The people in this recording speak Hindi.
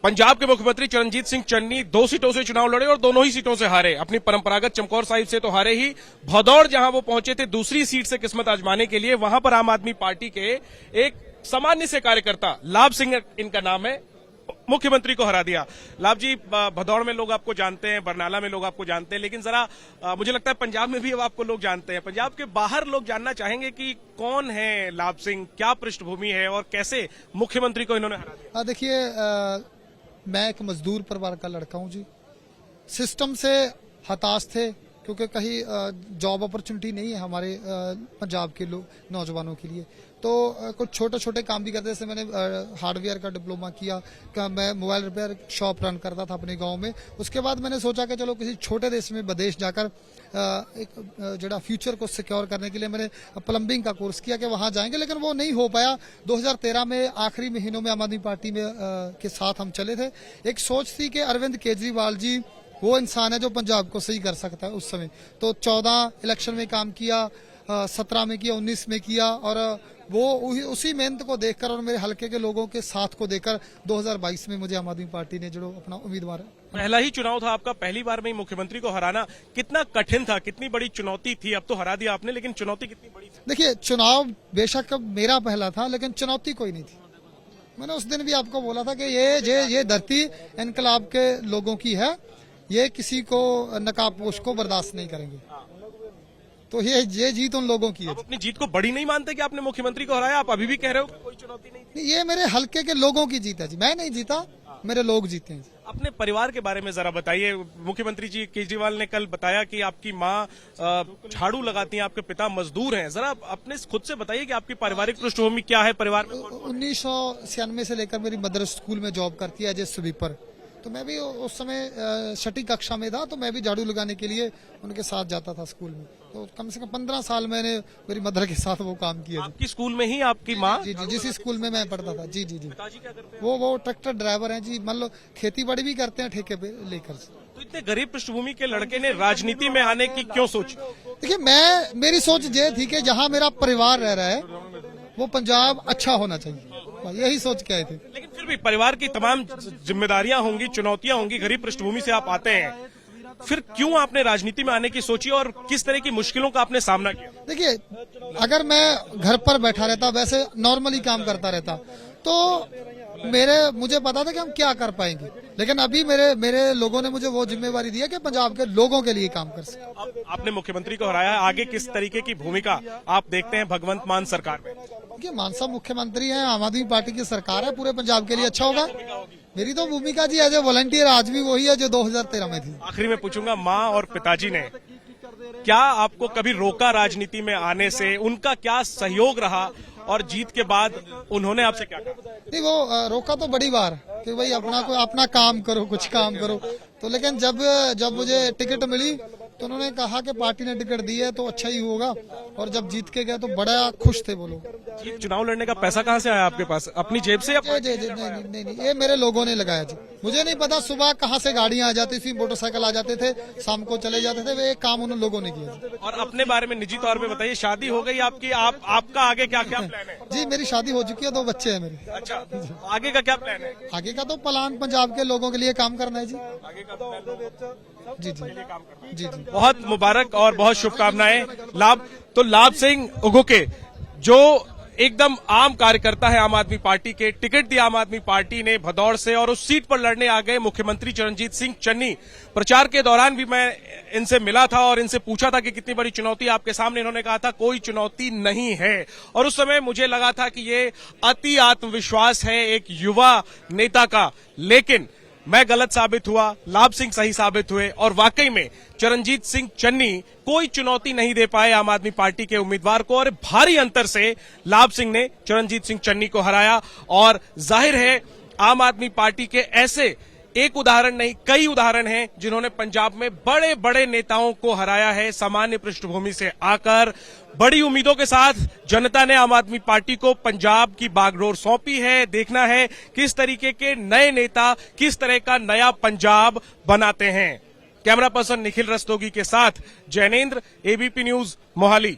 पंजाब के मुख्यमंत्री चरणजीत सिंह चन्नी 2 सीटों से चुनाव लड़े और दोनों ही सीटों से हारे। अपनी परंपरागत चमकौर साहिब से तो हारे ही, भदौड़ जहां वो पहुंचे थे दूसरी सीट से किस्मत आजमाने के लिए, वहां पर आम आदमी पार्टी के एक सामान्य से कार्यकर्ता लाभ सिंह इनका नाम है, मुख्यमंत्री को हरा दिया। लाभ जी, भदौड़ में लोग आपको जानते हैं, बरनाला में लोग आपको जानते हैं, लेकिन जरा मुझे लगता है पंजाब में भी अब आपको लोग जानते हैं। पंजाब के बाहर लोग जानना चाहेंगे कि कौन है लाभ सिंह, क्या पृष्ठभूमि है और कैसे मुख्यमंत्री को इन्होंने हरा दिया। देखिए, मैं एक मजदूर परिवार का लड़का हूं जी। सिस्टम से हताश थे क्योंकि कहीं जॉब अपॉर्चुनिटी नहीं है हमारे पंजाब के लोग नौजवानों के लिए। तो कुछ छोटे छोटे काम भी करते, जैसे मैंने हार्डवेयर का डिप्लोमा किया, मैं मोबाइल रिपेयर शॉप रन करता था अपने गांव में। उसके बाद मैंने सोचा कि चलो किसी छोटे देश में विदेश जाकर एक जड़ा फ्यूचर को सिक्योर करने के लिए मैंने प्लम्बिंग का कोर्स किया कि वहां जाएंगे, लेकिन वो नहीं हो पाया। 2013 में आखिरी महीनों में आम आदमी पार्टी में के साथ हम चले थे। एक सोच थी कि अरविंद केजरीवाल जी वो इंसान है जो पंजाब को सही कर सकता है उस समय। तो 14 इलेक्शन में काम किया, 17 में किया, 19 में किया, और वो उसी मेहनत को देखकर और मेरे हलके के लोगों के साथ को देखकर 2022 में मुझे आम आदमी पार्टी ने जो अपना उम्मीदवार पहला ही चुनाव था आपका, पहली बार में ही मुख्यमंत्री को हराना कितना कठिन था, कितनी बड़ी चुनौती थी। अब तो हरा दिया आपने, लेकिन चुनौती कितनी बड़ी थी? देखिए, चुनाव बेशक मेरा पहला था, लेकिन चुनौती कोई नहीं थी। मैंने उस दिन भी आपको बोला था कि ये धरती इनकलाब के लोगों की है, ये किसी को नकाबपोश को बर्दाश्त नहीं करेंगे। तो ये जीत उन लोगों की है। आप अपनी जीत को बड़ी नहीं मानते कि आपने मुख्यमंत्री को हराया? आप अभी भी कह रहे हो कि कोई चुनौती नहीं थी? ये मेरे हलके के लोगों की जीत है जी, मैं नहीं जीता, मेरे लोग जीते हैं। अपने परिवार के बारे में जरा बताइए। मुख्यमंत्री जी केजरीवाल ने कल बताया कि आपकी माँ झाड़ू लगाती हैं, आपके पिता मजदूर हैं। जरा अपने खुद से बताइए कि आपकी पारिवारिक पृष्ठभूमि क्या है, परिवार में 1996 से लेकर मेरी मदर स्कूल में जॉब करती है एज ए स्वीपर। तो मैं भी उस समय छठी कक्षा में था, तो मैं भी झाड़ू लगाने के लिए उनके साथ जाता था स्कूल में। तो कम से कम 15 साल मैंने मेरी मदर के साथ वो काम किया। आपकी स्कूल में ही आपकी माँ? जी, जिस स्कूल में मैं पढ़ता था। जी। पिताजी क्या करते हैं? वो ट्रैक्टर ड्राइवर हैं जी। मान लो खेती बाड़ी भी करते हैं ठेके पे लेकर। तो इतने गरीब पृष्ठभूमि के लड़के ने राजनीति में आने की क्यों सोची? देखिए, मेरी सोच ये थी कि जहाँ मेरा परिवार रह रहा है वो पंजाब अच्छा होना चाहिए, यही सोच के आए थे। लेकिन फिर भी परिवार की तमाम जिम्मेदारियां होंगी, चुनौतियां होंगी, गरीब पृष्ठभूमि से आप आते हैं, फिर क्यों आपने राजनीति में आने की सोची और किस तरह की मुश्किलों का आपने सामना किया? देखिए, अगर मैं घर पर बैठा रहता, वैसे नॉर्मली काम करता रहता, तो मुझे पता था कि हम क्या कर पाएंगे। लेकिन अभी मेरे लोगों ने मुझे वो जिम्मेवारी दी है कि पंजाब के लोगों के लिए काम कर सके। आपने मुख्यमंत्री को हराया है, आगे किस तरीके की भूमिका आप देखते हैं भगवंत मान सरकार में? देखिए, मान साहब मुख्यमंत्री हैं, आम आदमी पार्टी की सरकार है, पूरे पंजाब के लिए अच्छा होगा। मेरी तो भूमिका जी एज ए वॉलंटियर आज भी वही है जो 2013 में थी। आखिरी में पूछूंगा, माँ और पिताजी ने क्या आपको कभी रोका राजनीति में आने से? उनका क्या सहयोग रहा और जीत के बाद उन्होंने आपसे क्या कहा? नहीं, वो रोका तो बड़ी बार कि भाई अपना काम करो, कुछ काम करो। तो लेकिन जब मुझे टिकट मिली तो उन्होंने कहा कि पार्टी ने टिकट दी है तो अच्छा ही होगा, और जब जीत के गए तो बड़ा खुश थे वो लोग। चुनाव लड़ने का पैसा कहाँ से आया आपके पास? अपनी जेब से या? जी, नहीं, ये मेरे लोगों ने लगाया जी। मुझे नहीं पता सुबह कहाँ से गाड़ियां आ जाती थी, मोटरसाइकिल आ जाते थे, शाम को चले जाते थे। वे काम उन लोगों ने किया। और अपने बारे में निजी तौर पे बताइए, शादी हो गई आपकी, आपका आगे क्या क्या प्लान है? जी, मेरी शादी हो चुकी है, 2 बच्चे हैं मेरे। अच्छा, आगे का क्या प्लान है? आगे का तो प्लान पंजाब के लोगों के लिए काम करना है जी। आगे का जी। बहुत मुबारक और बहुत शुभकामनाएं। लाभ सिंह उगुके जो एकदम आम कार्यकर्ता है आम आदमी पार्टी के, टिकट दिया आम आदमी पार्टी ने भदौड़ से और उस सीट पर लड़ने आ गए मुख्यमंत्री चरणजीत सिंह चन्नी। प्रचार के दौरान भी मैं इनसे मिला था और इनसे पूछा था कि कितनी बड़ी चुनौती आपके सामने। इन्होंने कहा था कोई चुनौती नहीं है, और उस समय मुझे लगा था कि ये अति आत्मविश्वास है एक युवा नेता का, लेकिन मैं गलत साबित हुआ, लाभ सिंह सही साबित हुए और वाकई में चरणजीत सिंह चन्नी कोई चुनौती नहीं दे पाए आम आदमी पार्टी के उम्मीदवार को, और भारी अंतर से लाभ सिंह ने चरणजीत सिंह चन्नी को हराया। और जाहिर है आम आदमी पार्टी के ऐसे एक उदाहरण नहीं, कई उदाहरण हैं जिन्होंने पंजाब में बड़े बड़े नेताओं को हराया है सामान्य पृष्ठभूमि से आकर। बड़ी उम्मीदों के साथ जनता ने आम आदमी पार्टी को पंजाब की बागडोर सौंपी है। देखना है किस तरीके के नए नेता किस तरह का नया पंजाब बनाते हैं। कैमरा पर्सन निखिल रस्तोगी के साथ जैनेंद्र, एबीपी न्यूज, मोहाली।